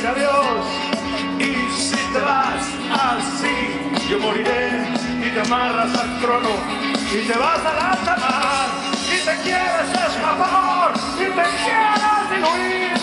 decir adiós. Y si te vas así, yo moriré y te amarras al trono y te vas al alta mar y te quieres escapar y te quieres diluir.